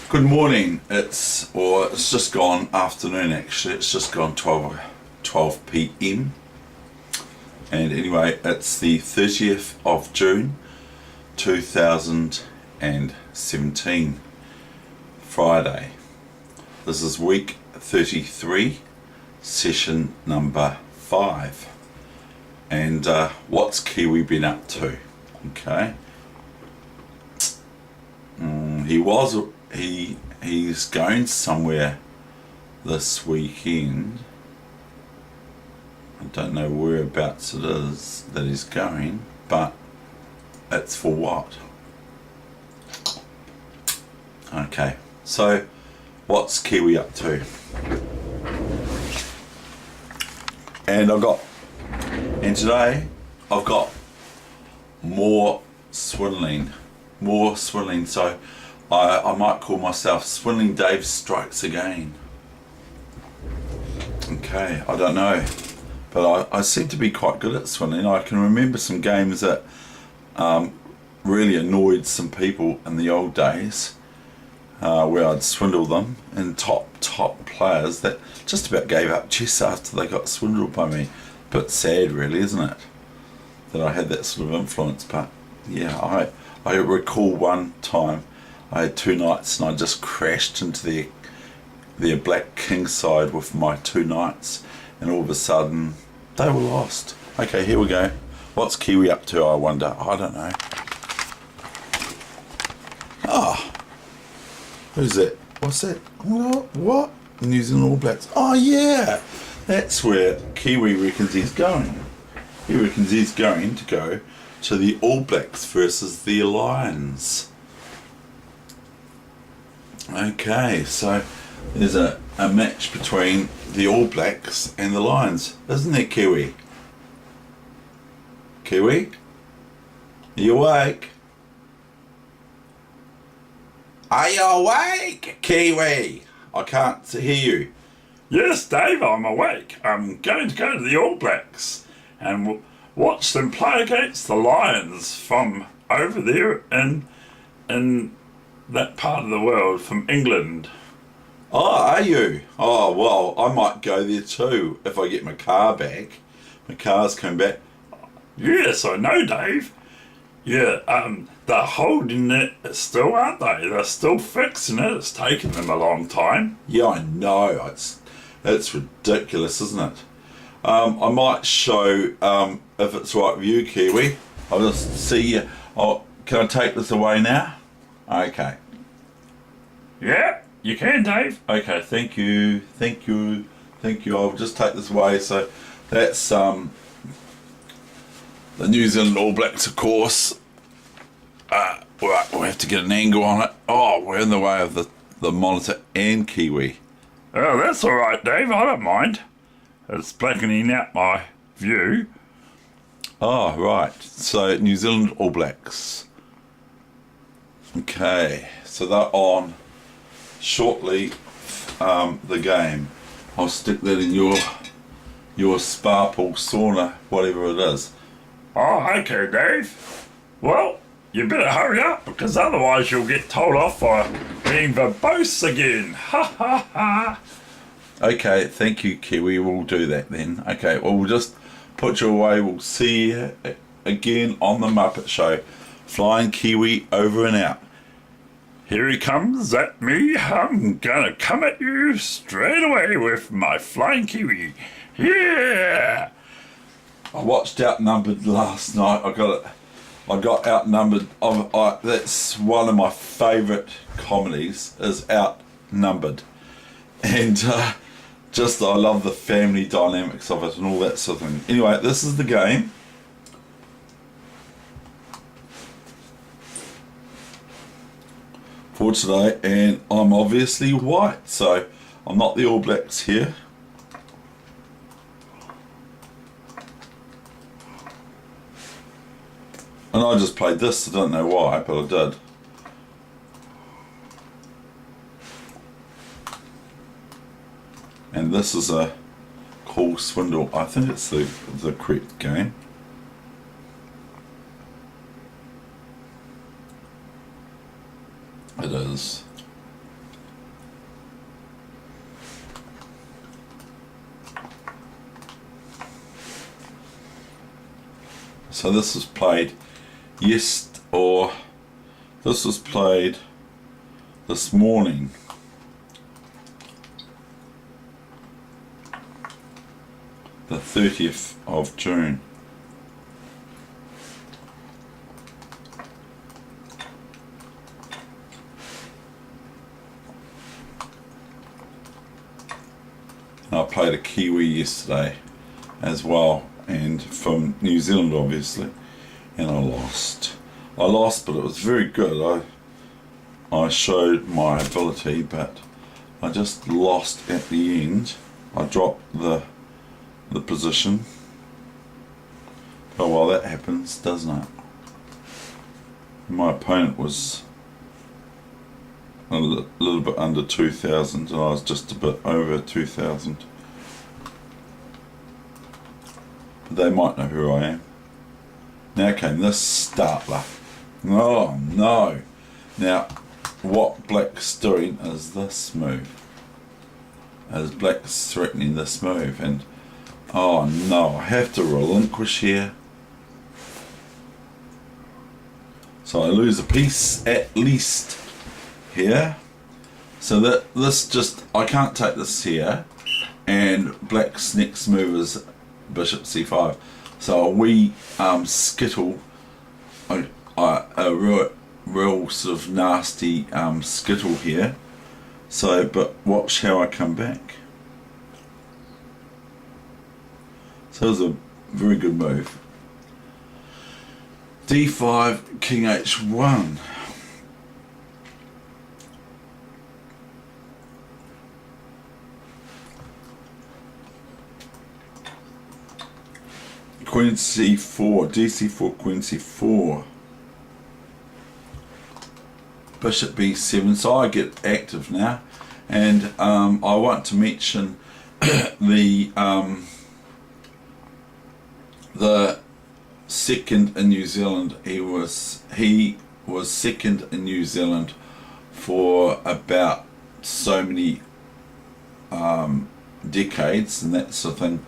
Good morning. It's just gone afternoon actually. It's just gone 12 p.m. And anyway, it's the 30th of June 2017, Friday. This is week 33, session number 5. And what's Kiwi been up to? Okay. He's going somewhere this weekend. I don't know whereabouts it is that he's going, but it's for what? Okay, so what's Kiwi up to? And today I've got more swindling. So I might call myself Swindling Dave Strikes Again. Okay, I don't know, but I seem to be quite good at swindling. I can remember some games that really annoyed some people in the old days, where I'd swindle them, and top players that just about gave up chess after they got swindled by me. Bit sad really, isn't it, that I had that sort of influence. But yeah, I recall one time I had 2 knights and I just crashed into their black king side with my 2 knights, and all of a sudden they were lost. Okay, here we go. What's Kiwi up to, I wonder? I don't know. Who's that? What's that? What? New Zealand All Blacks. Oh yeah, that's where Kiwi reckons he's going. He reckons he's going to go to the All Blacks versus the Lions. Okay, so there's a match between the All Blacks and the Lions, isn't there, Kiwi? Kiwi? Are you awake? Are you awake, Kiwi? I can't hear you. Yes, Dave, I'm awake. I'm going to go to the All Blacks and watch them play against the Lions from over there in that part of the world, from England. Oh, are you? Oh, well, I might go there too if I get my car back. My car's come back. Yes, I know, Dave. Yeah, they're holding it still, aren't they? They're still fixing it. It's taken them a long time. Yeah, I know. It's ridiculous, isn't it? I might show, if it's right with you, Kiwi. I'll just see you. Can I take this away now? Okay. Yeah, you can, Dave. Okay, thank you. I'll just take this away. So that's the New Zealand All Blacks, of course. Right, we'll have to get an angle on it. Oh, we're in the way of the monitor and Kiwi. Oh, that's all right, Dave. I don't mind. It's blackening out my view. Oh, right. So New Zealand All Blacks. Okay, so they're on shortly. The game. I'll stick that in your spa pool, sauna, whatever it is. Oh, okay, Dave. Well, you better hurry up, because otherwise you'll get told off for being verbose again. Ha ha ha. Okay, thank you, Kiwi. We'll do that then. Okay, well, we'll just put you away. We'll see you again on the Muppet Show. Flying Kiwi over and out. Here he comes at me. I'm gonna come at you straight away with my flying Kiwi. Yeah! I watched Outnumbered last night. I got outnumbered. That's one of my favourite comedies, is Outnumbered. And I love the family dynamics of it and all that sort of thing. Anyway, this is the game. For today, and I'm obviously white, so I'm not the All Blacks here. And I just played this, I don't know why, but I did. And this is a cool swindle. I think it's the correct game. It is. So this was played this was played this morning. The 30th of June. And I played a KIWI yesterday as well, and from New Zealand obviously, and I lost. I lost, but it was very good. I showed my ability, but I just lost at the end. I dropped the position. Oh well, that happens, doesn't it? My opponent was a little bit under 2,000 and I was just a bit over 2,000. But they might know who I am. Now came this startler. Oh no! Now, what Black's doing is this move. As Black's threatening this move, and oh no, I have to relinquish here. So I lose a piece at least here. So that this just, I can't take this here, and Black's next move is bishop c5. So we skittle a real sort of nasty skittle here. So, but watch how I come back. So it was a very good move. d5, king h1. Queen c4, dc4, queen c4. Bishop b7, so I get active now, and I want to mention the second in New Zealand. He was second in New Zealand for about so many decades and that sort of thing.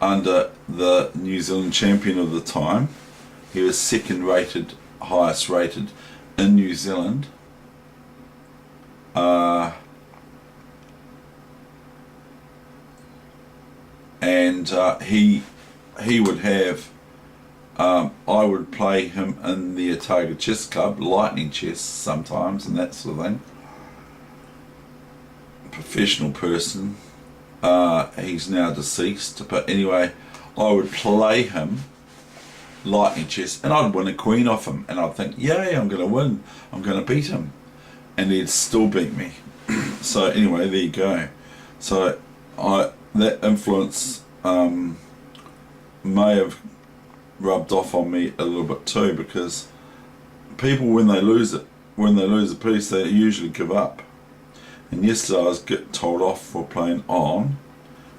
Under the New Zealand champion of the time, he was second rated, highest rated in New Zealand. And he would have, I would play him in the Otago Chess Club, Lightning Chess sometimes and that sort of thing. Professional person. He's now deceased, but anyway, I would play him Lightning Chess and I'd win a queen off him, and I'd think, yay, I'm going to win, I'm going to beat him, and he'd still beat me. So anyway, there you go. So that influence may have rubbed off on me a little bit too, because people, when they lose a piece, they usually give up. And yesterday I was getting told off for playing on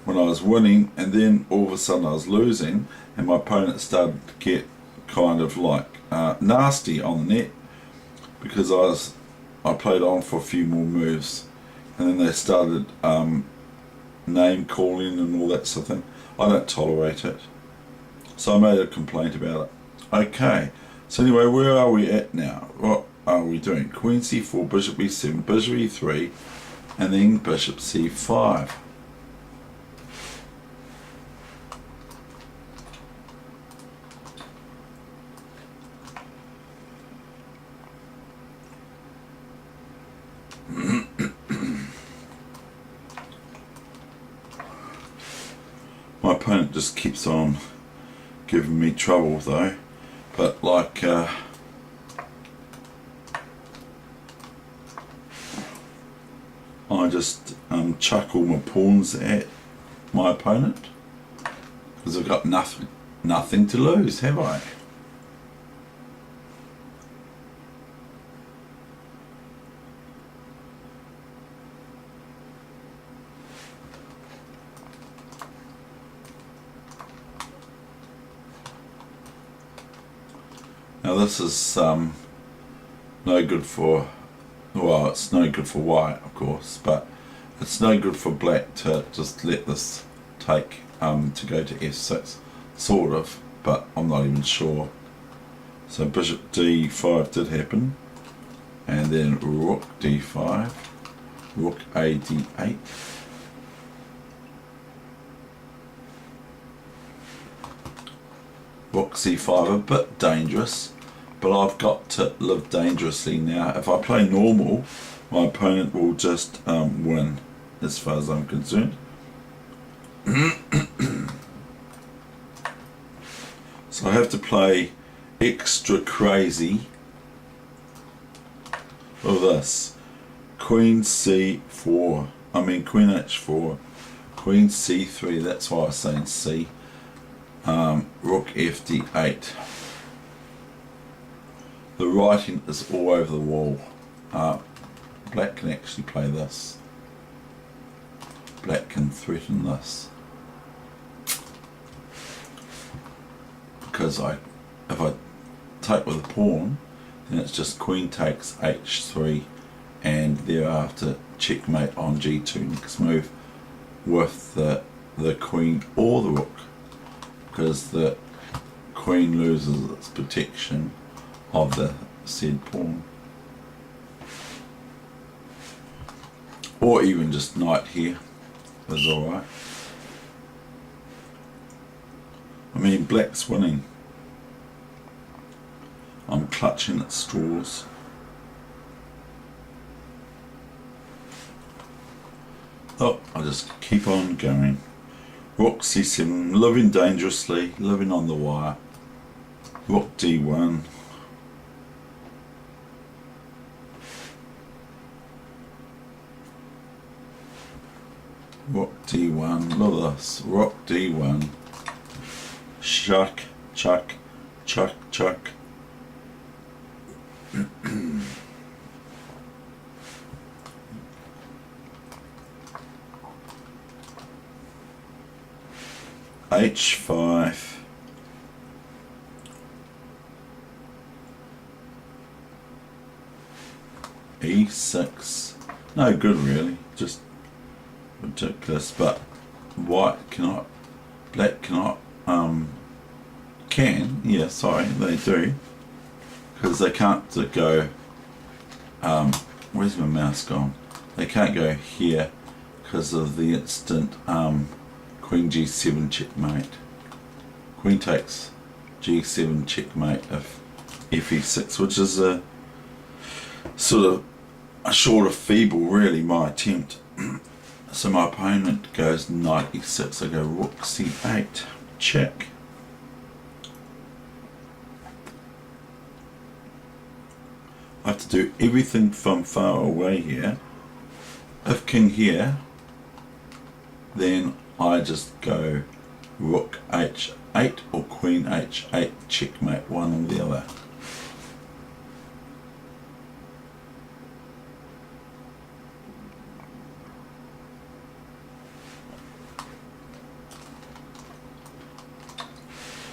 when I was winning, and then all of a sudden I was losing, and my opponent started to get kind of like nasty on the net, because I played on for a few more moves, and then they started name calling and all that sort of thing. I don't tolerate it, so I made a complaint about it. Okay, so anyway, where are we at now? What are we doing? Queen c4, bishop e7, bishop e3, and then bishop c5. My opponent just keeps on giving me trouble though, but like I just chuck all my pawns at my opponent, because I've got nothing to lose, have I? Now this is no good for, well, it's no good for white, of course, but it's no good for black to just let this take to go to f6, sort of. but I'm not even sure. So bishop d5 did happen, and then rook d5, rook a d8, rook c5, a bit dangerous, but I've got to live dangerously now. If I play normal, my opponent will just win, as far as I'm concerned. So I have to play extra crazy for this. Queen c4, I mean queen h4, queen c3, that's why I was saying c, rook f d8. The writing is all over the wall. Black can actually play this. Black can threaten this. Because if I take with a pawn, then it's just queen takes h3, and thereafter checkmate on g2 next move with the queen or the rook, because the queen loses its protection of the said pawn. Or even just knight here is alright. I mean, black's winning. I'm clutching at straws. Oh, I'll just keep on going. Rook c7, living dangerously, living on the wire. Rook d1. Rook d1, look at this. Rook d1. Chuck, chuck, chuck, chuck. h5. e6. No good really, just ridiculous. But white cannot, black cannot, they do, because they can't go, where's my mouse gone? They can't go here because of the instant queen g7 checkmate. Queen takes g7 checkmate if fe6, which is a sort of a short of feeble really, my attempt. So my opponent goes knight e6, I go rook c8, check. I have to do everything from far away here. If king here, then I just go rook h8 or queen h8, checkmate, one or the other.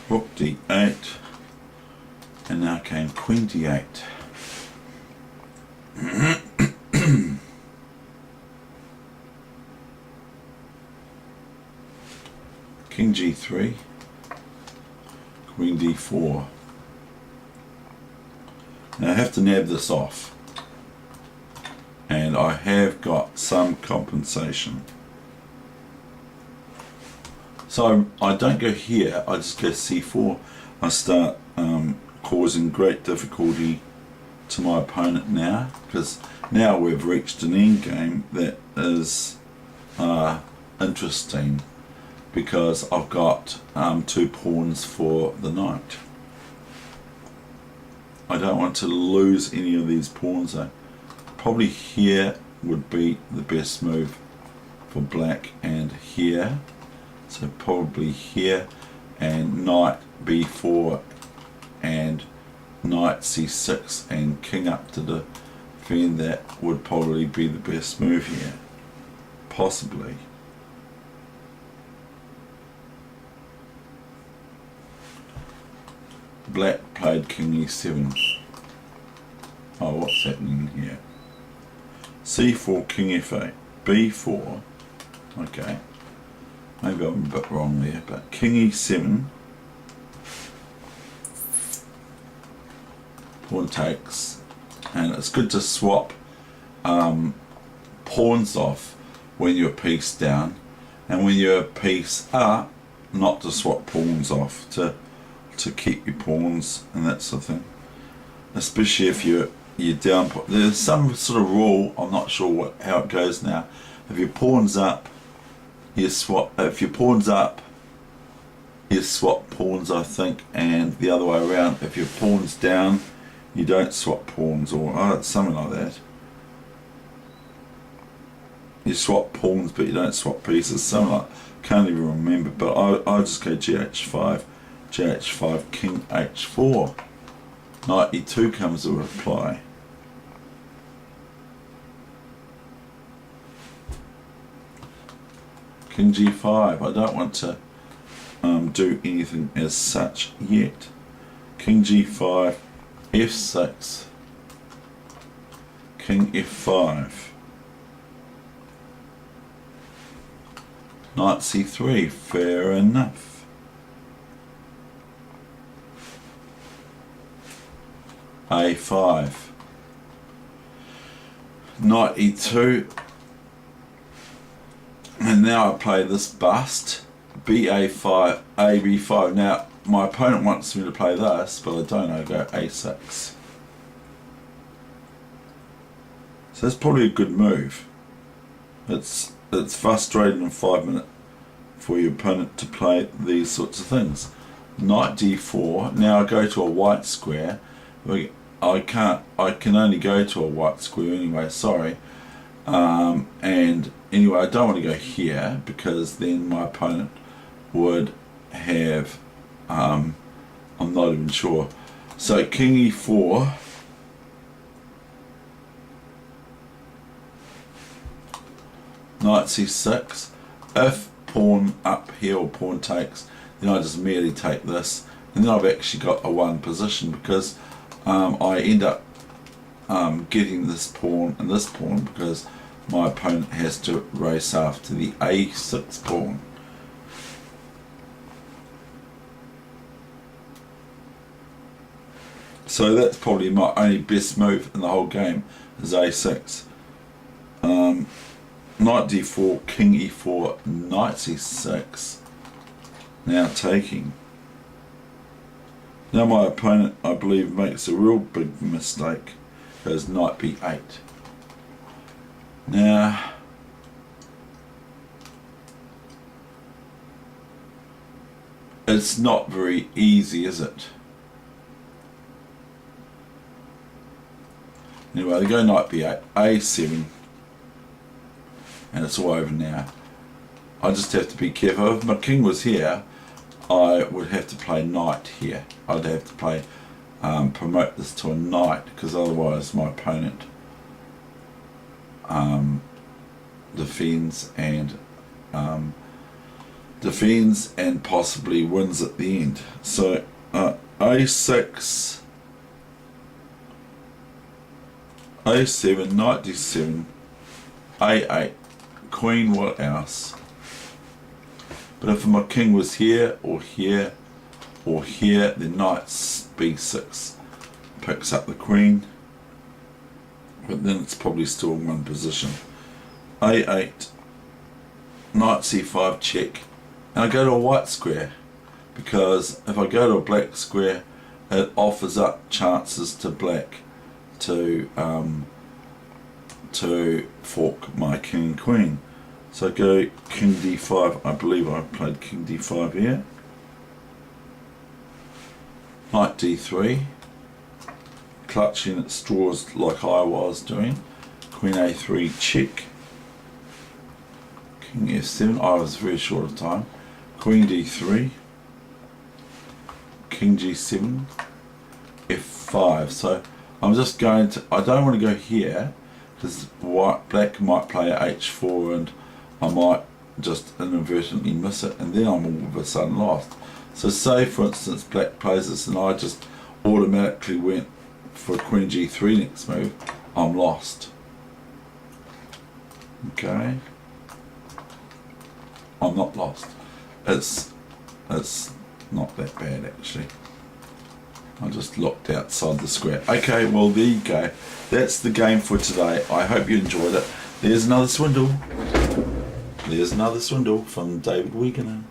Rook d8, and now came queen d8. King g3, queen d4. Now I have to nab this off, and I have got some compensation. So I don't go here, I just go c4. I start causing great difficulty to my opponent now, because now we've reached an end game that is interesting, because I've got 2 pawns for the knight. I don't want to lose any of these pawns though. Probably here would be the best move for black, and here. So probably here, and knight b4 and knight c6 and king up to defend. That would probably be the best move here, possibly. Black played king e7. Oh, what's happening here? c4, king f8, b4. Okay, maybe I'm a bit wrong there, but king e7, pawn takes, and it's good to swap pawns off when you're piece down, and when you're piece up, not to swap pawns off, to keep your pawns and that sort of thing. Especially if you're down. There's some sort of rule, I'm not sure how it goes now. If your pawn's up, you swap. If your pawn's up, you swap pawns, I think, and the other way around. If your pawn's down, you don't swap pawns, or it's something like that. You swap pawns, but you don't swap pieces. Something like, can't even remember. But I just go GH5, GH5, King H4. Knight E2 comes to reply. King G5. I don't want to do anything as such yet. King G5, F6, King F5, Knight C3, fair enough. A5, Knight E2, and now I play this bust, BA5, AB5. Now my opponent wants me to play this, but I don't. I go A6. So that's probably a good move. It's frustrating in 5 minutes for your opponent to play these sorts of things. Knight D4. Now I go to a white square. I can only go to a white square anyway. Sorry. And anyway, I don't want to go here because then my opponent would have. I'm not even sure. So King E4. Knight C6. If pawn up here or pawn takes, then I just merely take this, and then I've actually got a one position because I end up getting this pawn and this pawn because my opponent has to race after the A6 pawn. So that's probably my only best move in the whole game is A6. Knight D4, King E4, Knight C6. Now taking. Now my opponent, I believe, makes a real big mistake. Goes Knight B8. Now, it's not very easy, is it? Anyway, they go Knight B8, A7, and it's all over now. I just have to be careful. If my king was here, I would have to play knight here. I'd have to play, promote this to a knight, because otherwise my opponent defends and possibly wins at the end. So A6, A7, Knight D7, A8, Queen, what else? But if my king was here or here or here, then Knight B6 picks up the Queen, but then it's probably still in one position. A8, Knight C5, check, and I go to a white square, because if I go to a black square, it offers up chances to black to fork my king and queen. So I go King D5. I believe I played King D5 here. Knight D3, clutching at straws like I was doing. Queen A3, check. King F7, I was very short of time. Queen D3, King G7, F5. So I'm just going to, I don't want to go here because black might play H4 and I might just inadvertently miss it, and then I'm all of a sudden lost. So say for instance black plays this and I just automatically went for Queen G3 next move, I'm lost. Okay, I'm not lost. It's not that bad actually. I just looked outside the square. Okay, well there you go. That's the game for today. I hope you enjoyed it. There's another swindle. There's another swindle from David Weegenaar.